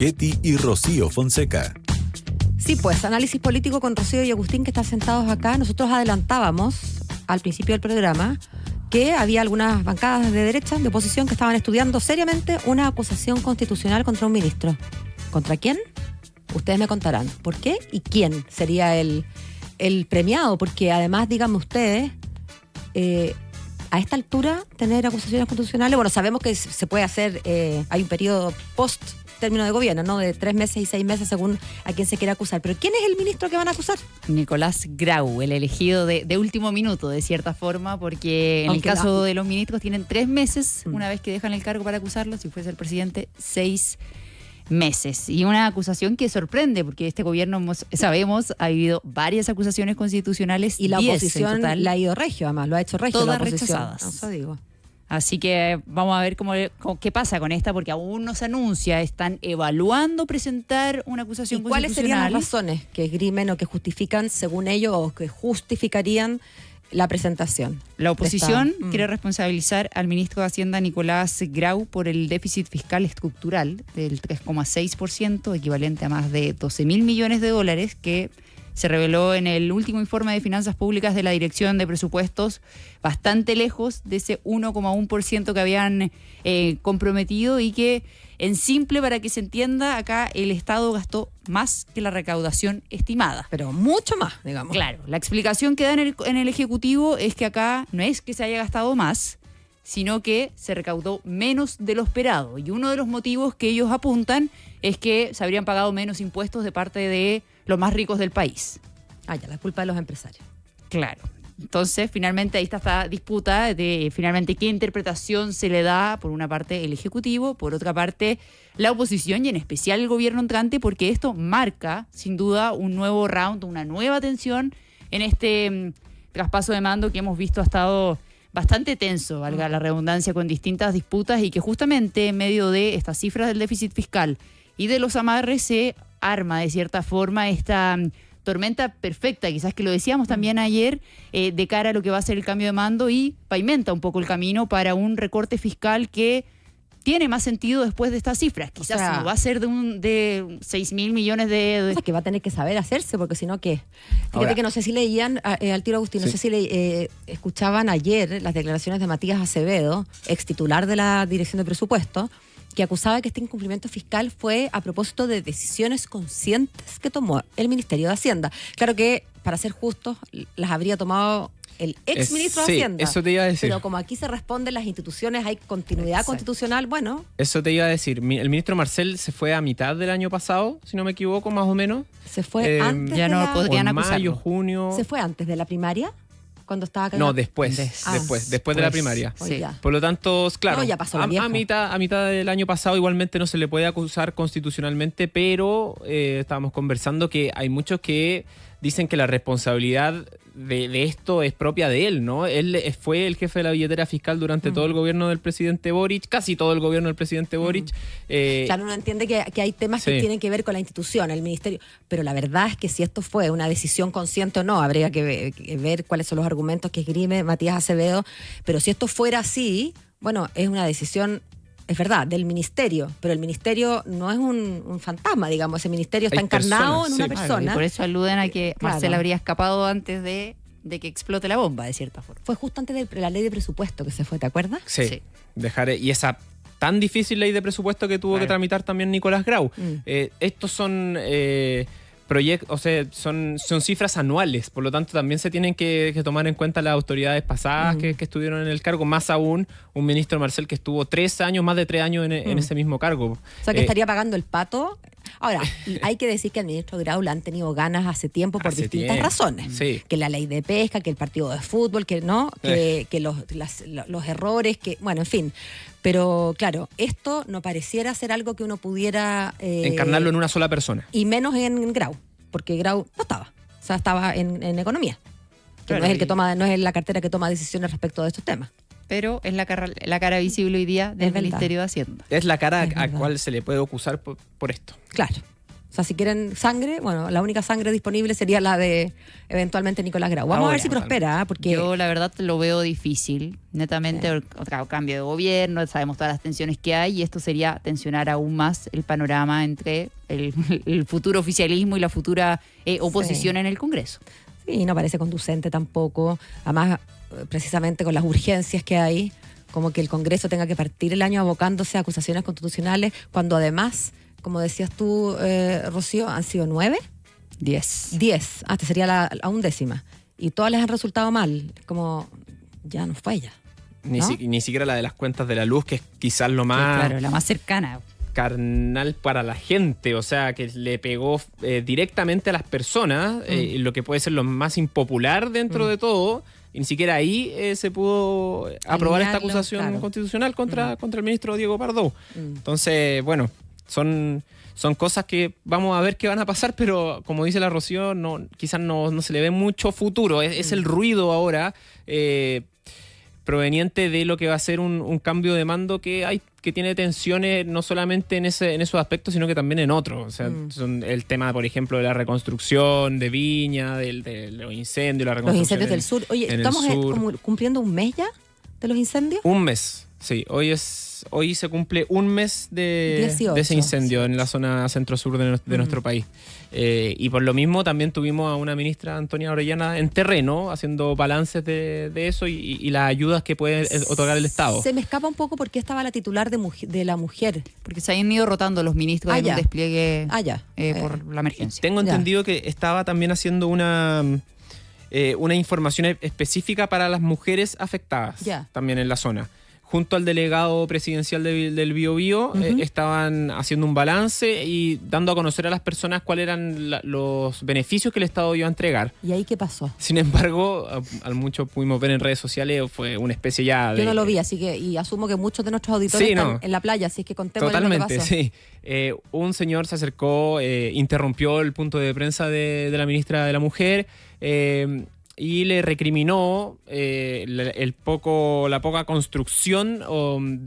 Ketty y Rocío Fonseca. Sí, pues, análisis político con Rocío y Agustín, que están sentados acá. Nosotros adelantábamos al principio del programa que había algunas bancadas de derecha, de oposición, que estaban estudiando seriamente una acusación constitucional contra un ministro. ¿Contra quién? Ustedes me contarán. ¿Por qué? ¿Y quién sería el premiado? Porque además, díganme ustedes, a esta altura tener acusaciones constitucionales, bueno, sabemos que se puede hacer, hay un periodo post término de gobierno, ¿no? De 3 meses y 6 meses según a quién se quiera acusar. ¿Pero quién es el ministro que van a acusar? Nicolás Grau, el elegido de último minuto, de cierta forma, porque en el caso de los ministros tienen 3 meses, una vez que dejan el cargo para acusarlos, si fuese el presidente, 6 meses. Y una acusación que sorprende, porque este gobierno, sabemos, ha habido varias acusaciones constitucionales. Y la oposición la ha ido regio, además, lo ha hecho regio. Todas la oposición. rechazadas. Eso digo. Así que vamos a ver qué pasa con esta, porque aún no se anuncia. Están evaluando presentar una acusación constitucional. ¿Cuáles serían las razones que esgrimen o que justifican, según ellos, o que justificarían la presentación? La oposición quiere responsabilizar al ministro de Hacienda, Nicolás Grau, por el déficit fiscal estructural del 3,6%, equivalente a más de 12.000 millones de dólares, que se reveló en el último informe de finanzas públicas de la Dirección de Presupuestos, bastante lejos de ese 1,1% que habían comprometido, y que, en simple, para que se entienda, acá el Estado gastó más que la recaudación estimada. Pero mucho más, digamos. Claro, la explicación que da en el Ejecutivo es que acá no es que se haya gastado más, sino que se recaudó menos de lo esperado. Y uno de los motivos que ellos apuntan es que se habrían pagado menos impuestos de parte de los más ricos del país. Ah, ya, la culpa de los empresarios. Claro. Entonces, finalmente, ahí está esta disputa de finalmente qué interpretación se le da, por una parte, el Ejecutivo, por otra parte, la oposición, y en especial el gobierno entrante, porque esto marca, sin duda, un nuevo round, una nueva tensión en este traspaso de mando que hemos visto ha estado bastante tenso, valga la redundancia, con distintas disputas, y que justamente en medio de estas cifras del déficit fiscal y de los amarres se arma de cierta forma esta tormenta perfecta, quizás que lo decíamos también ayer, de cara a lo que va a ser el cambio de mando, y pavimenta un poco el camino para un recorte fiscal que tiene más sentido después de estas cifras. Quizás no va a ser de 6.000 millones de... O sea, que va a tener que saber hacerse, porque si no, ¿qué? Fíjate que no sé si leían, al tiro Agustín, no sé si escuchaban ayer las declaraciones de Matías Acevedo, ex titular de la Dirección de Presupuesto, que acusaba que este incumplimiento fiscal fue a propósito de decisiones conscientes que tomó el Ministerio de Hacienda. Claro que, para ser justos, las habría tomado el ex ministro de Hacienda. Eso te iba a decir. Pero como aquí se responden las instituciones, hay continuidad constitucional, bueno. Eso te iba a decir. El ministro Marcel se fue a mitad del año pasado, si no me equivoco, más o menos. Se fue antes ya de no la... podrían acusarlo. Mayo, junio. ¿Se fue antes de la primaria? Cuando estaba acá. No, después de la primaria. Sí. Por lo tanto, claro, no, ya pasó la vieja. a mitad del año pasado igualmente no se le puede acusar constitucionalmente, pero estábamos conversando que hay muchos que dicen que la responsabilidad de esto es propia de él, ¿no? Él fue el jefe de la billetera fiscal durante todo el gobierno del presidente Boric, casi todo el gobierno del presidente Boric. Claro, uno entiende que hay temas que tienen que ver con la institución, el ministerio, pero la verdad es que si esto fue una decisión consciente o no, habría que ver cuáles son los argumentos que esgrime Matías Acevedo, pero si esto fuera así, bueno, es una decisión... Es verdad, del ministerio, pero el ministerio no es un fantasma, digamos. Ese ministerio está encarnado en una persona. Claro, y por eso aluden a que Marcel habría escapado antes de que explote la bomba, de cierta forma. Fue justo antes de la ley de presupuesto que se fue, ¿te acuerdas? Sí. Y esa tan difícil ley de presupuesto que tuvo que tramitar también Nicolás Grau. Estos son... o sea, son cifras anuales, por lo tanto también se tienen que tomar en cuenta las autoridades pasadas que estuvieron en el cargo, más aún un ministro Marcel que estuvo más de 3 años en ese mismo cargo. O sea, que estaría pagando el pato. Ahora, hay que decir que al ministro Grau le han tenido ganas hace tiempo por distintas razones. Sí. Que la ley de pesca, que el partido de fútbol, que los errores, que bueno, en fin. Pero claro, esto no pareciera ser algo que uno pudiera... encarnarlo en una sola persona. Y menos en Grau, porque Grau no estaba. O sea, estaba en economía. Que no es el que toma, no es la cartera que toma decisiones respecto de estos temas. Pero es la cara visible hoy día del Ministerio de Hacienda. Es la cara a cual se le puede acusar por esto. Claro. O sea, si quieren sangre, bueno, la única sangre disponible sería la de eventualmente Nicolás Grau. Vamos a ver si prospera, porque yo la verdad lo veo difícil, netamente, otro cambio de gobierno, sabemos todas las tensiones que hay y esto sería tensionar aún más el panorama entre el futuro oficialismo y la futura oposición en el Congreso. Sí, no parece conducente tampoco. Además, precisamente con las urgencias que hay, como que el Congreso tenga que partir el año abocándose a acusaciones constitucionales, cuando además, como decías tú, Rocío, han sido 9. 10. Esta sería la 11ª. Y todas les han resultado mal. Como, ya no fue ella. ¿no? Ni siquiera la de las cuentas de la luz, que es quizás lo más... Claro, la más cercana. Carnal para la gente, o sea, que le pegó directamente a las personas, lo que puede ser lo más impopular dentro de todo. Y ni siquiera ahí se pudo aprobar esta acusación constitucional contra el ministro Diego Pardo. Entonces, bueno, son cosas que vamos a ver qué van a pasar, pero como dice la Rocío, quizás no se le ve mucho futuro. Es el ruido ahora proveniente de lo que va a ser un cambio de mando que tiene tensiones no solamente en esos aspectos, sino que también en otros. O sea, son el tema, por ejemplo, de la reconstrucción de Viña, de los incendios, la reconstrucción. Los incendios del sur. Oye, ¿estamos como cumpliendo un mes ya de los incendios? Un mes, sí. Hoy se cumple un mes de ese incendio en la zona centro-sur de nuestro país. Y por lo mismo también tuvimos a una ministra, Antonia Orellana, en terreno, haciendo balances de eso y las ayudas que puede otorgar el Estado. Se me escapa un poco porque estaba la titular de la mujer. Porque se habían ido rotando los ministros en un despliegue por la emergencia. Tengo entendido que estaba también haciendo una información específica para las mujeres afectadas también en la zona. Junto al delegado presidencial del Biobío, estaban haciendo un balance y dando a conocer a las personas cuáles eran los beneficios que el Estado iba a entregar. ¿Y ahí qué pasó? Sin embargo, al mucho pudimos ver en redes sociales, fue una especie ya de... Yo no lo vi, así que, y asumo que muchos de nuestros auditores están en la playa, así es que contemos lo que pasó. Totalmente, sí. Un señor se acercó, interrumpió el punto de prensa de la ministra de la Mujer, y le recriminó la poca construcción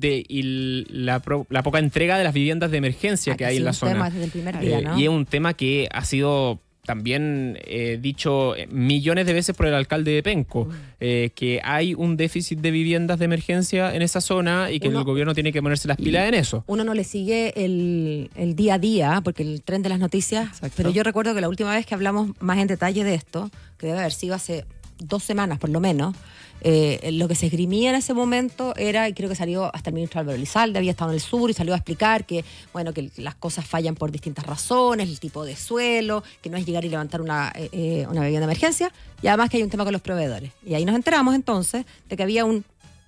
y la poca entrega de las viviendas de emergencia que hay en la zona. Tema desde el primer día, ¿no? Y es un tema que ha sido también dicho millones de veces por el alcalde de Penco, que hay un déficit de viviendas de emergencia en esa zona y que el gobierno tiene que ponerse las pilas en eso. Uno no le sigue el día a día, porque el tren de las noticias. Exacto. Pero yo recuerdo que la última vez que hablamos más en detalle de esto, que debe haber sido hace 2 semanas por lo menos, lo que se esgrimía en ese momento era, y creo que salió hasta el ministro Álvaro Elizalde, había estado en el sur y salió a explicar que las cosas fallan por distintas razones, el tipo de suelo, que no es llegar y levantar una vivienda de emergencia, y además que hay un tema con los proveedores. Y ahí nos enteramos entonces de que había un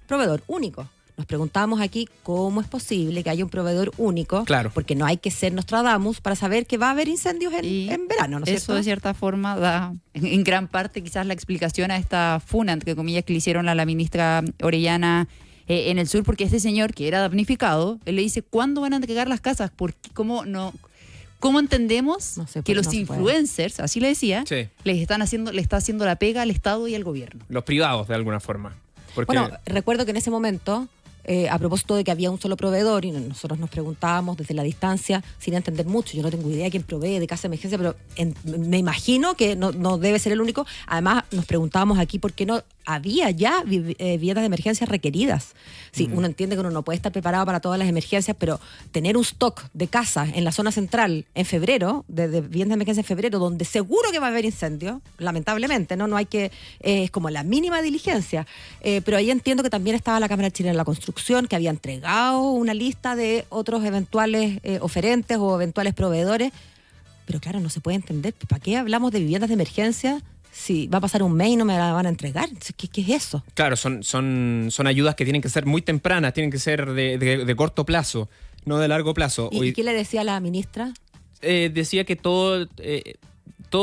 proveedor único. Nos preguntamos aquí cómo es posible que haya un proveedor único, porque no hay que ser Nostradamus para saber que va a haber incendios en verano, ¿no es cierto? Eso de cierta forma da en gran parte quizás la explicación a esta funa, entre comillas, que le hicieron a la ministra Orellana en el sur, porque este señor que era damnificado, él le dice, ¿cuándo van a entregar las casas? Porque ¿cómo entendemos que los influencers, así le decía, le está haciendo la pega al Estado y al gobierno? Los privados, de alguna forma. Bueno, recuerdo que en ese momento, a propósito de que había un solo proveedor y nosotros nos preguntábamos desde la distancia, sin entender mucho, yo no tengo idea de quién provee de casa de emergencia, pero me imagino que no debe ser el único. Además, nos preguntábamos aquí por qué no había ya viviendas de emergencia requeridas. Sí, uno entiende que uno no puede estar preparado para todas las emergencias, pero tener un stock de casas en la zona central en febrero, de viviendas de emergencia en febrero, donde seguro que va a haber incendios, lamentablemente, no hay que, es como la mínima diligencia. Pero ahí entiendo que también estaba la Cámara Chilena de la Construcción, que había entregado una lista de otros eventuales oferentes o eventuales proveedores. Pero claro, no se puede entender. ¿Para qué hablamos de viviendas de emergencia si va a pasar un mes y no me la van a entregar? ¿Qué es eso? Claro, son ayudas que tienen que ser muy tempranas, tienen que ser de corto plazo, no de largo plazo. ¿Y qué le decía la ministra? Decía que todo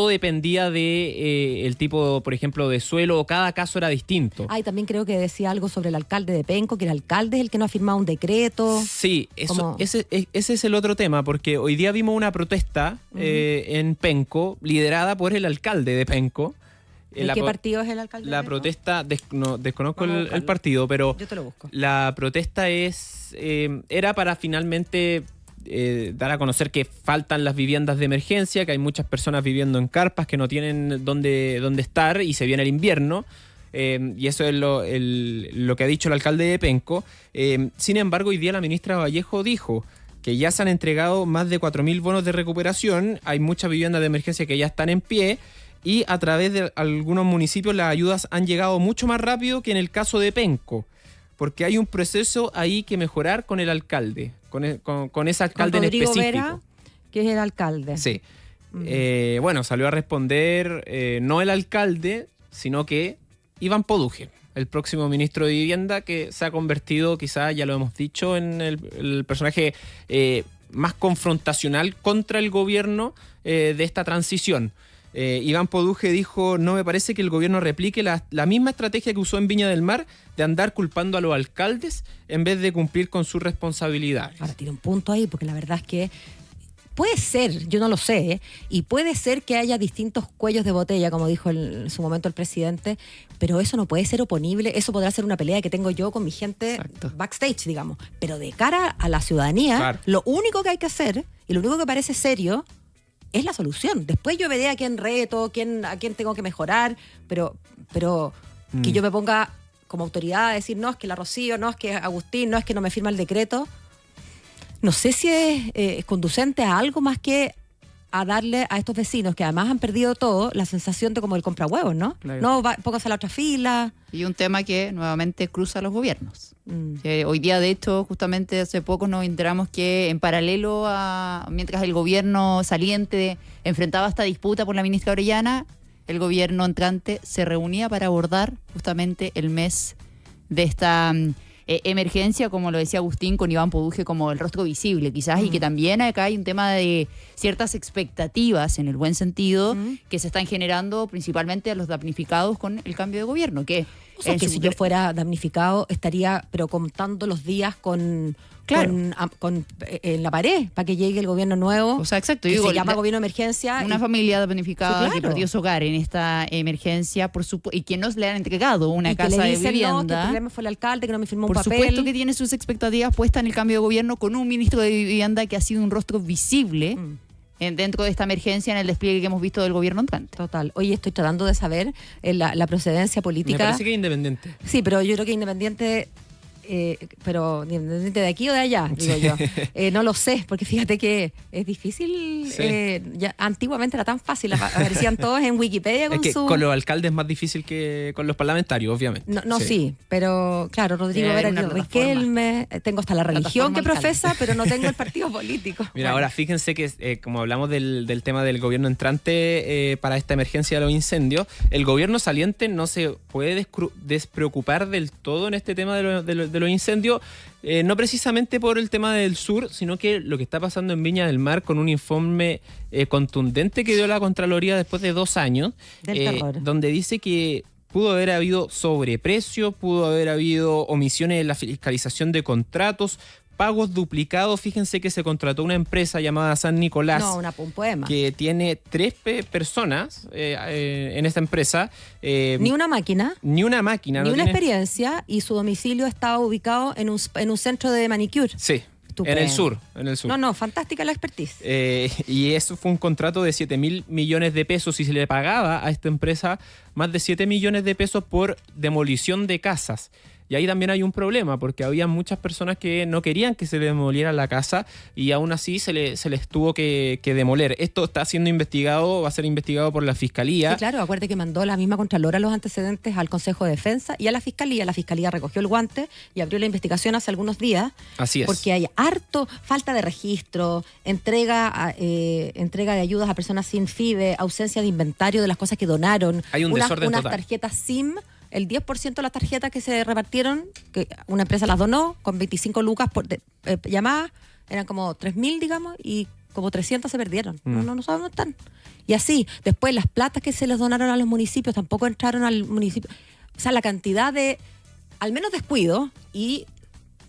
dependía de el tipo, por ejemplo, de suelo. Cada caso era distinto. Y también creo que decía algo sobre el alcalde de Penco, que el alcalde es el que no ha firmado un decreto. Sí, ese es el otro tema, porque hoy día vimos una protesta en Penco, liderada por el alcalde de Penco. ¿De qué partido es el alcalde? La protesta, desconozco el partido, pero yo te lo busco. La protesta era para finalmente dar a conocer que faltan las viviendas de emergencia, que hay muchas personas viviendo en carpas que no tienen dónde estar y se viene el invierno. Y eso es lo que ha dicho el alcalde de Penco. Sin embargo, hoy día la ministra Vallejo dijo que ya se han entregado más de 4.000 bonos de recuperación, hay muchas viviendas de emergencia que ya están en pie y a través de algunos municipios las ayudas han llegado mucho más rápido que en el caso de Penco, porque hay un proceso ahí que mejorar con el alcalde, con ese alcalde en Rodrigo específico. Vera, que es el alcalde. Sí. Bueno, salió a responder no el alcalde, sino que Iván Poduje, el próximo ministro de Vivienda, que se ha convertido, quizás ya lo hemos dicho, en el personaje más confrontacional contra el gobierno de esta transición. Iván Poduje dijo: no me parece que el gobierno replique la misma estrategia que usó en Viña del Mar de andar culpando a los alcaldes en vez de cumplir con sus responsabilidades. Ahora tiene un punto ahí, porque la verdad es que puede ser, yo no lo sé, y puede ser que haya distintos cuellos de botella, como dijo en su momento el presidente, pero eso no puede ser oponible, eso podrá ser una pelea que tengo yo con mi gente. Exacto. Backstage, digamos. Pero de cara a la ciudadanía, claro, lo único que hay que hacer, y lo único que parece serio, es la solución. Después yo veré a quién reto, a quién tengo que mejorar, pero que yo me ponga como autoridad a decir, no, es que la Rocío, no, es que Agustín, no, es que no me firma el decreto. No sé si es conducente a algo más que a darle a estos vecinos, que además han perdido todo, la sensación de como el comprahuevos, ¿no? Claro. No, póngase a la otra fila. Y un tema que nuevamente cruza los gobiernos. Hoy día, de hecho, justamente hace poco nos enteramos que en paralelo mientras el gobierno saliente enfrentaba esta disputa por la ministra Orellana, el gobierno entrante se reunía para abordar justamente el mes de esta emergencia, como lo decía Agustín, con Iván Poduje como el rostro visible quizás, y que también acá hay un tema de ciertas expectativas, en el buen sentido, que se están generando principalmente a los damnificados con el cambio de gobierno. O sea, que si yo fuera damnificado estaría pero contando los días con en la pared para que llegue el gobierno nuevo. O sea, exacto. Que se llama gobierno de emergencia. Una familia damnificada, sí, claro, que perdió su hogar en esta emergencia y que no le han entregado una casa de vivienda. No, que el problema fue el alcalde que no me firmó un papel. Por supuesto que tiene sus expectativas puestas en el cambio de gobierno con un ministro de vivienda que ha sido un rostro visible dentro de esta emergencia en el despliegue que hemos visto del gobierno entrante. Total. Hoy estoy tratando de saber la procedencia política. Me parece que es independiente. Sí, pero yo creo que independiente... pero de aquí o de allá, digo yo. No lo sé, porque fíjate que es difícil. Sí. Ya, antiguamente era tan fácil, aparecían todos en Wikipedia con con los alcaldes es más difícil que con los parlamentarios, obviamente. No, sí, pero claro, Rodrigo Vera, Riquelme, tengo hasta la religión que profesa, pero no tengo el partido político. Mira, ahora fíjense que como hablamos del tema del gobierno entrante para esta emergencia de los incendios, el gobierno saliente no se puede despreocupar del todo en este tema de los incendios, no precisamente por el tema del sur, sino que lo que está pasando en Viña del Mar con un informe contundente que dio la Contraloría después de 2 años, donde dice que pudo haber habido sobreprecio, pudo haber habido omisiones en la fiscalización de contratos, pagos duplicados. Fíjense que se contrató una empresa llamada San Nicolás, un poema, que tiene 3 personas en esta empresa. Ni una máquina. Ni una máquina. Ni una experiencia, y su domicilio estaba ubicado en un centro de manicure. Sí. Estupendo. En el sur. No, fantástica la expertise. Y eso fue un contrato de 7.000 millones de pesos y se le pagaba a esta empresa más de 7 millones de pesos por demolición de casas. Y ahí también hay un problema, porque había muchas personas que no querían que se le demoliera la casa y aún así se les tuvo que demoler. Esto está siendo investigado, va a ser investigado por la Fiscalía. Sí, claro, acuérdate que mandó la misma Contralora los antecedentes al Consejo de Defensa y a la Fiscalía. La Fiscalía recogió el guante y abrió la investigación hace algunos días. Así es. Porque hay falta de registro, entrega de ayudas a personas sin FIBE, ausencia de inventario de las cosas que donaron. Hay un desorden unas total. Tarjetas SIM. El 10% de las tarjetas que se repartieron, que una empresa las donó, con 25 lucas por llamadas, eran como 3.000, digamos, y como 300 se perdieron. No sabemos dónde están. Y así, después las platas que se les donaron a los municipios tampoco entraron al municipio. O sea, la cantidad de, al menos descuido, y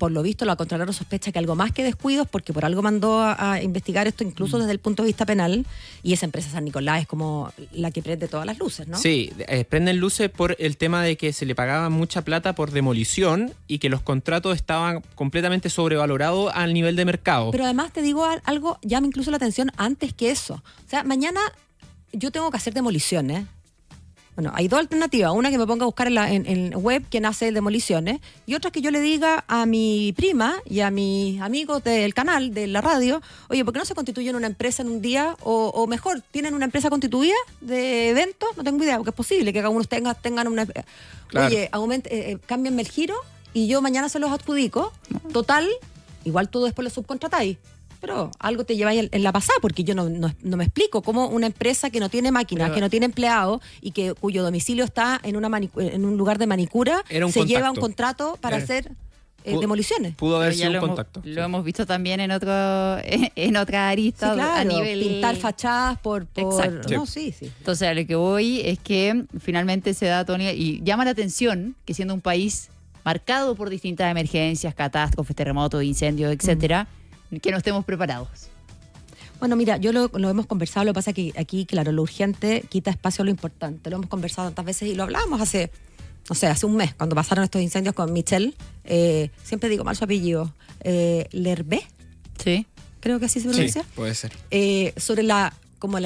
por lo visto la Contralor sospecha que algo más que descuidos, porque por algo mandó a investigar esto incluso desde el punto de vista penal, y esa empresa San Nicolás es como la que prende todas las luces, ¿no? Sí, prenden luces por el tema de que se le pagaba mucha plata por demolición y que los contratos estaban completamente sobrevalorados al nivel de mercado. Pero además te digo algo, llama incluso la atención antes que eso. O sea, mañana yo tengo que hacer demoliciones. Bueno, hay dos alternativas. Una, que me ponga a buscar en web quién hace demoliciones, y otra, que yo le diga a mi prima y a mis amigos del canal, de la radio, oye, ¿por qué no se constituyen una empresa en un día? O mejor, ¿tienen una empresa constituida de eventos? No tengo idea, porque es posible que cada uno tengan una... Claro. Oye, cámbienme el giro y yo mañana se los adjudico. Total, igual tú después lo subcontratáis. Pero algo te lleváis en la pasada, porque yo no me explico cómo una empresa que no tiene máquinas, que no tiene empleados y cuyo domicilio está en un lugar de manicura, se lleva un contrato para hacer demoliciones. Pudo haber Pero ya sido un contacto. Lo hemos visto también en otra arista, Sí, claro, a nivel... pintar fachadas por... Exacto. No, sí. Entonces, a lo que voy es que finalmente se da, Tony, y llama la atención que siendo un país marcado por distintas emergencias, catástrofes, terremotos, incendios, etcétera, que no estemos preparados. Bueno, mira, yo lo hemos conversado, lo que pasa es que aquí, claro, lo urgente quita espacio a lo importante. Lo hemos conversado tantas veces y lo hablábamos hace un mes, cuando pasaron estos incendios con Michelle. Siempre digo mal su apellido. Lervé, Sí. creo que así se pronuncia. Sí, puede ser. Sobre la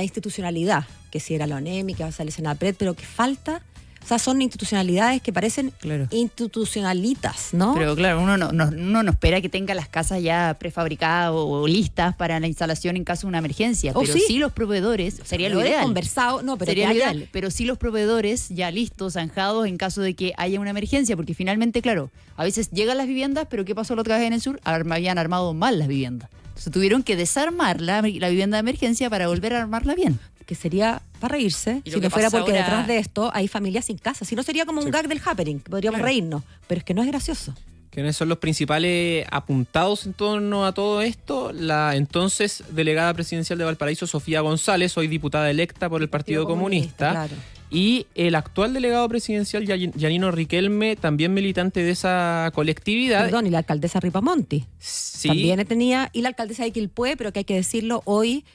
institucionalidad, que si era la ONEMI, que va a ser el Senapred, pero que falta. O sea, son institucionalidades que parecen institucionalitas, ¿no? Pero claro, uno no espera que tenga las casas ya prefabricadas o listas para la instalación en caso de una emergencia. Pero sí los proveedores, sería lo ideal. Conversado, no, pero sería lo ideal. Pero sí los proveedores ya listos, zanjados en caso de que haya una emergencia. Porque finalmente, claro, a veces llegan las viviendas, pero ¿qué pasó la otra vez en el sur? Habían armado mal las viviendas. Entonces tuvieron que desarmar la vivienda de emergencia para volver a armarla bien. Que sería para reírse, Y si lo que no fuera pasa porque ahora... detrás de esto hay familias sin casa. Si no, sería como un gag del happening, que podríamos reírnos. Pero es que no es gracioso. ¿Quiénes son los principales apuntados en torno a todo esto? La entonces delegada presidencial de Valparaíso, Sofía González, hoy diputada electa por el Partido Comunista. Claro. Y el actual delegado presidencial, Yanino Riquelme, también militante de esa colectividad. Perdón, y la alcaldesa Ripamonti. Sí. También tenía, y la alcaldesa de Quilpué, pero que hay que decirlo, hoy,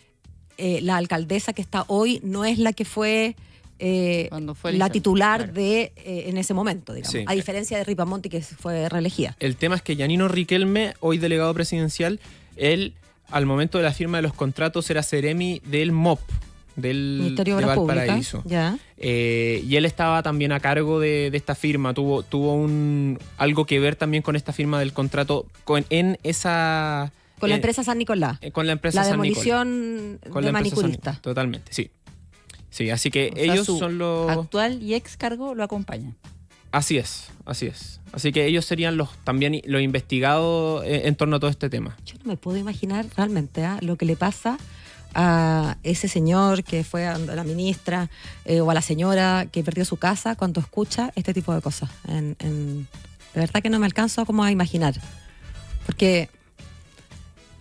la alcaldesa que está hoy no es la que fue... Cuando fue la titular claro. de en ese momento, digamos. Sí. A diferencia de Ripamonti, que fue reelegida. El tema es que Yanino Riquelme, hoy delegado presidencial, él, al momento de la firma de los contratos, era seremi del MOP, Ministerio de de Obras Valparaíso. Públicas. Ya. Y él estaba también a cargo de esta firma, tuvo algo que ver también con esta firma del contrato, con la empresa San Nicolás. Con la empresa La San demolición Nicolás. Con de la empresa manicurista. Totalmente, sí. Sí, así que O sea, ellos su son los... actual y ex cargo lo acompañan. Así es. Así que ellos serían los investigados en torno a todo este tema. Yo no me puedo imaginar realmente lo que le pasa a ese señor que fue a la ministra o a la señora que perdió su casa cuando escucha este tipo de cosas. De verdad que no me alcanzo como a imaginar. Porque,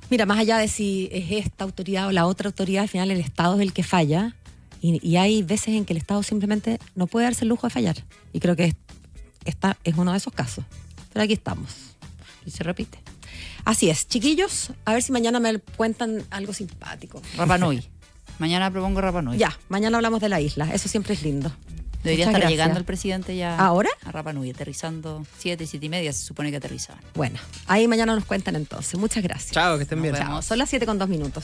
mira, más allá de si es esta autoridad o la otra autoridad, al final el Estado es el que falla. Y hay veces en que el Estado simplemente no puede darse el lujo de fallar. Y creo que esta es uno de esos casos. Pero aquí estamos. Y se repite. Así es. Chiquillos, a ver si mañana me cuentan algo simpático. Rapa Nui. Mañana propongo Rapa Nui. Ya, mañana hablamos de la isla. Eso siempre es lindo. Debería Muchas estar gracias. llegando el presidente ya. ¿Ahora? A Rapa Nui, aterrizando 7:30 se supone que aterrizaban. Bueno, ahí mañana nos cuentan entonces. Muchas gracias. Chao, que estén bien. Nos vemos. Chao. Son las 7:02.